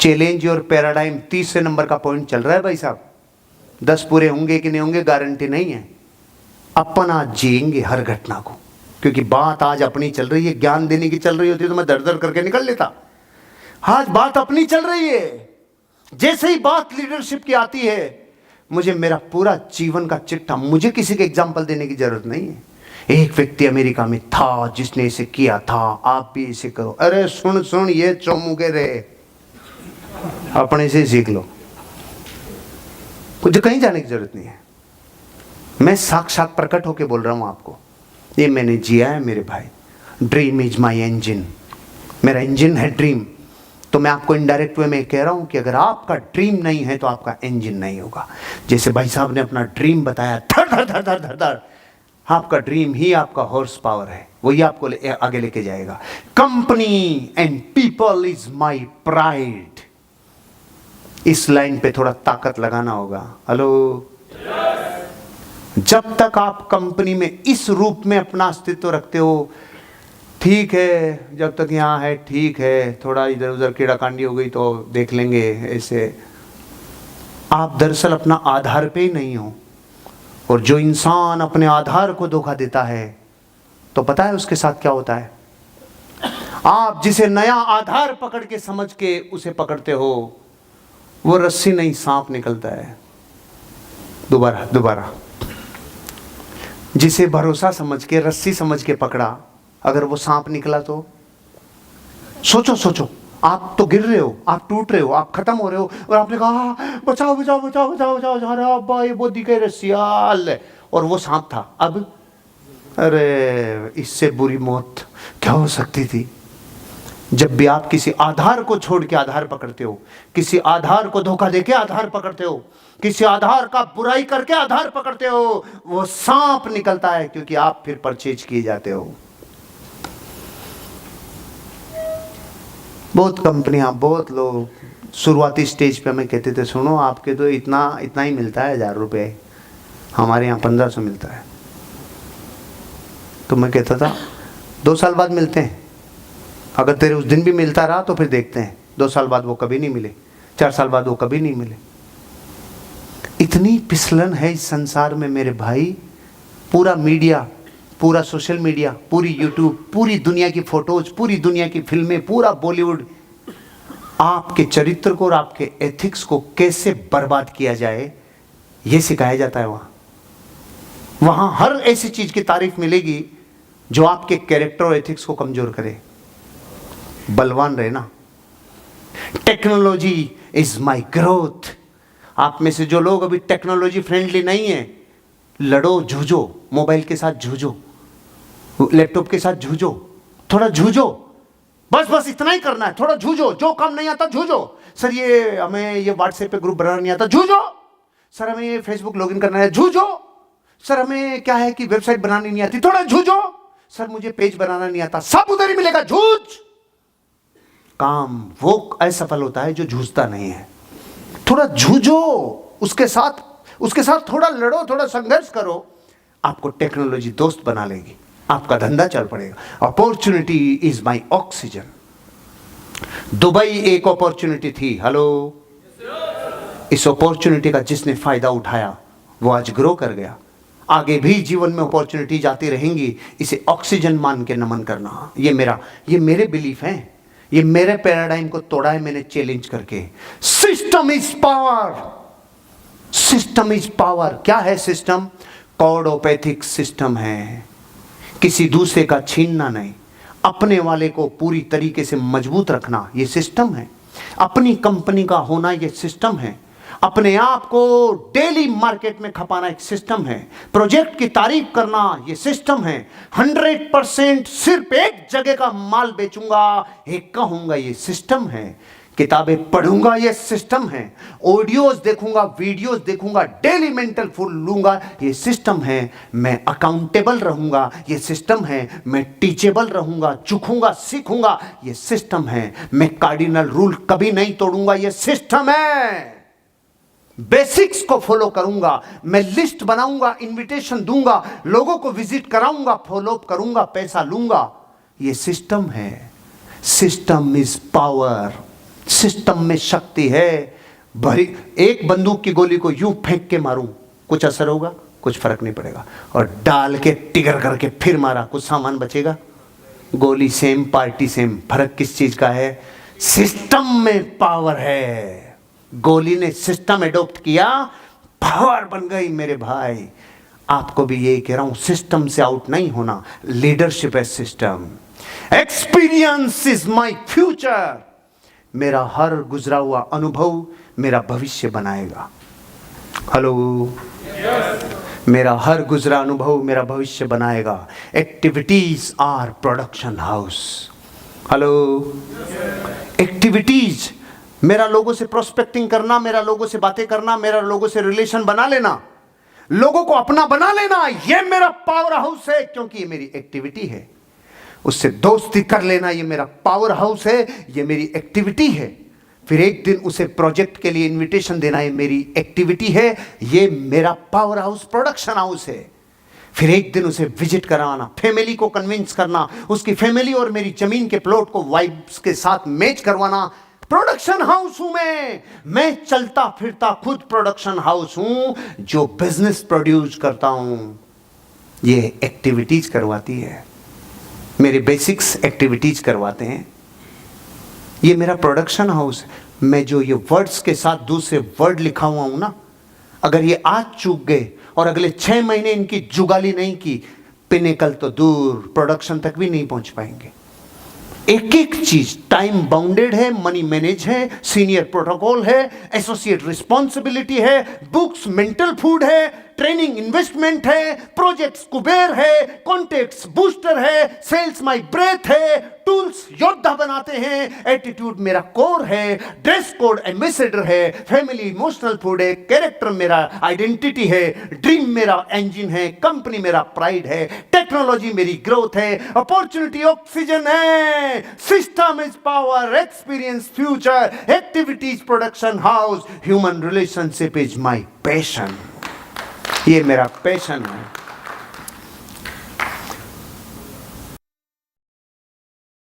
Challenge your paradigm 30 number का point चल रहा है भाई साहब। 10 पूरे होंगे कि नहीं होंगे गारंटी नहीं है। अपन आज जिएंगे हर घटना को, क्योंकि बात आज अपनी चल रही है। ज्ञान देने की चल रही होती तो मैं दर दर करके निकल लेता। आज बात अपनी चल रही है। जैसे ही बात लीडरशिप की आती है, मुझे मेरा पूरा जीवन का चिट्ठा, मुझे किसी के एग्जाम्पल देने की जरूरत नहीं है। एक व्यक्ति अमेरिका में था जिसने इसे किया था, आप भी इसे करो। अरे सुन सुन ये चौमुके रहे, अपने से सीख लो, कुछ कहीं जाने की जरूरत नहीं है। मैं साक्षात प्रकट होके बोल रहा हूं आपको, ये मैंने जिया है मेरे भाई। ड्रीम इज माई इंजन, मेरा इंजन है ड्रीम। तो मैं आपको इनडायरेक्ट वे में कह रहा हूं कि अगर आपका ड्रीम नहीं है तो आपका इंजन नहीं होगा। जैसे भाई साहब ने अपना ड्रीम बताया, धड़ धड़ धड़ धड़ धड़ धड़, आपका ड्रीम ही आपका हॉर्स पावर है, वही आपको आगे लेके जाएगा। Company and people is my pride. इस लाइन पे थोड़ा ताकत लगाना होगा। हेलो, जब तक आप कंपनी में इस रूप में अपना अस्तित्व रखते हो, ठीक है, जब तक यहाँ है ठीक है, थोड़ा इधर उधर कीड़ा कांडी हो गई तो देख लेंगे, ऐसे आप दरअसल अपना आधार पे ही नहीं हो। और जो इंसान अपने आधार को धोखा देता है, तो पता है उसके साथ क्या होता है? आप जिसे नया आधार पकड़ के समझ के उसे पकड़ते हो, वो रस्सी नहीं सांप निकलता है। दोबारा दोबारा, जिसे भरोसा समझ के, रस्सी समझ के पकड़ा, अगर वो सांप निकला तो सोचो सोचो, आप तो गिर रहे हो, आप टूट रहे हो, आप खत्म हो रहे हो, और आपने कहा बचाओ बचाओ बचाओ बचाओ बचाओ, अरे अब्बा ये बोधी के रस्सियाल, और वो सांप था। अब अरे इससे बुरी मौत क्या हो सकती थी? जब भी आप किसी आधार को छोड़ के आधार पकड़ते हो, किसी आधार को धोखा देके आधार पकड़ते हो, किसी आधार का बुराई करके आधार पकड़ते हो, वो सांप निकलता है, क्योंकि आप फिर परचेज किए जाते हो। बहुत कंपनियां, बहुत लोग शुरुआती स्टेज पे हमें कहते थे, सुनो आपके तो इतना इतना ही मिलता है 1000 रुपये, हमारे यहाँ 1500 मिलता है। तो मैं कहता था 2 साल बाद मिलते हैं, अगर तेरे उस दिन भी मिलता रहा तो फिर देखते हैं। 2 साल बाद वो कभी नहीं मिले, 4 साल बाद वो कभी नहीं मिले। इतनी फिसलन है इस संसार में मेरे भाई। पूरा मीडिया, पूरा सोशल मीडिया, पूरी यूट्यूब, पूरी दुनिया की फोटोज, पूरी दुनिया की फिल्में, पूरा बॉलीवुड आपके चरित्र को और आपके एथिक्स को कैसे बर्बाद किया जाए ये सिखाया जाता है। वहां हर ऐसी चीज की तारीफ मिलेगी जो आपके कैरेक्टर और एथिक्स को कमजोर करे। बलवान रहना। Technology is my growth. आप में से जो लोग अभी टेक्नोलॉजी फ्रेंडली नहीं है, लड़ो, जूझो, मोबाइल के साथ जूझो, लैपटॉप के साथ जूझो, थोड़ा जूझो, बस बस इतना ही करना है। थोड़ा जूझो, जो काम नहीं आता जूझो। सर ये हमें ये व्हाट्सएप पे ग्रुप बनाना नहीं आता, जूझो। सर हमें ये फेसबुक लॉगिन करना है, जूझो। सर हमें क्या है कि वेबसाइट बनानी नहीं आती, थोड़ा जूझो। सर मुझे पेज बनाना नहीं आता, सब उधर ही मिलेगा, जूझ। काम वो असफल होता है जो जूझता नहीं है। थोड़ा जूझो, उसके साथ थोड़ा लड़ो, थोड़ा संघर्ष करो, आपको टेक्नोलॉजी दोस्त बना लेगी, आपका धंधा चल पड़ेगा। Opportunity is my oxygen. Dubai एक अपॉर्चुनिटी थी। हेलो, इस अपॉर्चुनिटी का जिसने फायदा उठाया वो आज ग्रो कर गया। आगे भी जीवन में अपॉर्चुनिटी जाती रहेंगी, इसे ऑक्सीजन मान के नमन करना। ये मेरे बिलीफ हैं, ये मेरे पैराडाइम को तोड़ा है मैंने चैलेंज करके। System is power, system is power. क्या है सिस्टम? कॉर्डोपैथिक सिस्टम है। किसी दूसरे का छीनना नहीं, अपने वाले को पूरी तरीके से मजबूत रखना, ये सिस्टम है। अपनी कंपनी का होना, ये सिस्टम है। अपने आप को डेली मार्केट में खपाना एक सिस्टम है। प्रोजेक्ट की तारीफ करना, ये सिस्टम है। 100% सिर्फ एक जगह का माल बेचूंगा, एक कहूंगा, ये सिस्टम है। किताबें पढ़ूंगा, ये सिस्टम है। ऑडियोज देखूंगा, वीडियोज देखूंगा, डेली मेंटल फूड लूंगा, ये सिस्टम है। मैं अकाउंटेबल रहूंगा, ये सिस्टम है। मैं टीचेबल रहूंगा, चुखूंगा, सीखूंगा, ये सिस्टम है। मैं कार्डिनल रूल कभी नहीं तोड़ूंगा, ये सिस्टम है। बेसिक्स को फॉलो करूंगा, मैं लिस्ट बनाऊंगा, इनविटेशन दूंगा, लोगों को विजिट कराऊंगा, फॉलो अप करूंगा, पैसा लूंगा, ये सिस्टम है। System is power. सिस्टम में शक्ति है। भरी एक बंदूक की गोली को यूं फेंक के मारूं, कुछ असर होगा? कुछ फर्क नहीं पड़ेगा। और डाल के टिगर करके फिर मारा, कुछ सामान बचेगा? गोली सेम, पार्टी सेम। फर्क किस चीज का है? सिस्टम में पावर है। गोली ने सिस्टम एडॉप्ट किया, पावर बन गई। मेरे भाई, आपको भी यही कह रहा हूं, सिस्टम से आउट नहीं होना। लीडरशिप है system. Experience is my future. मेरा हर गुजरा हुआ अनुभव मेरा भविष्य बनाएगा। हेलो, मेरा हर गुजरा अनुभव मेरा भविष्य बनाएगा। Activities are production house. Hello, activities, मेरा लोगों से प्रोस्पेक्टिंग करना, मेरा लोगों से बातें करना, मेरा लोगों से रिलेशन बना लेना, लोगों को अपना बना लेना, यह मेरा पावर हाउस है, क्योंकि ये मेरी एक्टिविटी है। उससे दोस्ती कर लेना, ये मेरा पावर हाउस है, ये मेरी एक्टिविटी है। फिर एक दिन उसे प्रोजेक्ट के लिए इनविटेशन देना, ये मेरी एक्टिविटी है, ये मेरा पावर हाउस, प्रोडक्शन हाउस है। फिर एक दिन उसे विजिट कराना, फैमिली को कन्विंस करना, उसकी फैमिली और मेरी जमीन के प्लॉट को वाइब्स के साथ मैच करवाना, प्रोडक्शन हाउस हूं मैं चलता फिरता खुद प्रोडक्शन हाउस हूं, जो बिजनेस प्रोड्यूस करता हूं। ये एक्टिविटीज करवाती है, मेरे बेसिक्स एक्टिविटीज करवाते हैं। ये मेरा प्रोडक्शन हाउस है। मैं जो ये वर्ड्स के साथ दूसरे वर्ड लिखा हुआ हूं ना, अगर ये आज चूक गए और अगले 6 महीने इनकी जुगाली नहीं की, पिनेकल तो दूर, प्रोडक्शन तक भी नहीं पहुंच पाएंगे। एक एक चीज टाइम बाउंडेड है, मनी मैनेज है, सीनियर प्रोटोकॉल है, एसोसिएट रिस्पॉन्सिबिलिटी है, बुक्स मेंटल फूड है, ट्रेनिंग इन्वेस्टमेंट है, प्रोजेक्ट्स कुबेर है, कॉन्टेक्ट्स बूस्टर है, सेल्स माई ब्रेथ है, टूल्स योद्धा बनाते हैं, एटीट्यूड मेरा कोर है, ड्रेस कोड एम्बेसडर है, फैमिली इमोशनल फूड है, कैरेक्टर मेरा आइडेंटिटी है, ड्रीम मेरा इंजन है, कंपनी मेरा प्राइड है, टेक्नोलॉजी मेरी ग्रोथ है, अपॉर्चुनिटी ऑक्सीजन है, system is power, experience future, activities production house, human relationship is my passion. ये मेरा पैशन है।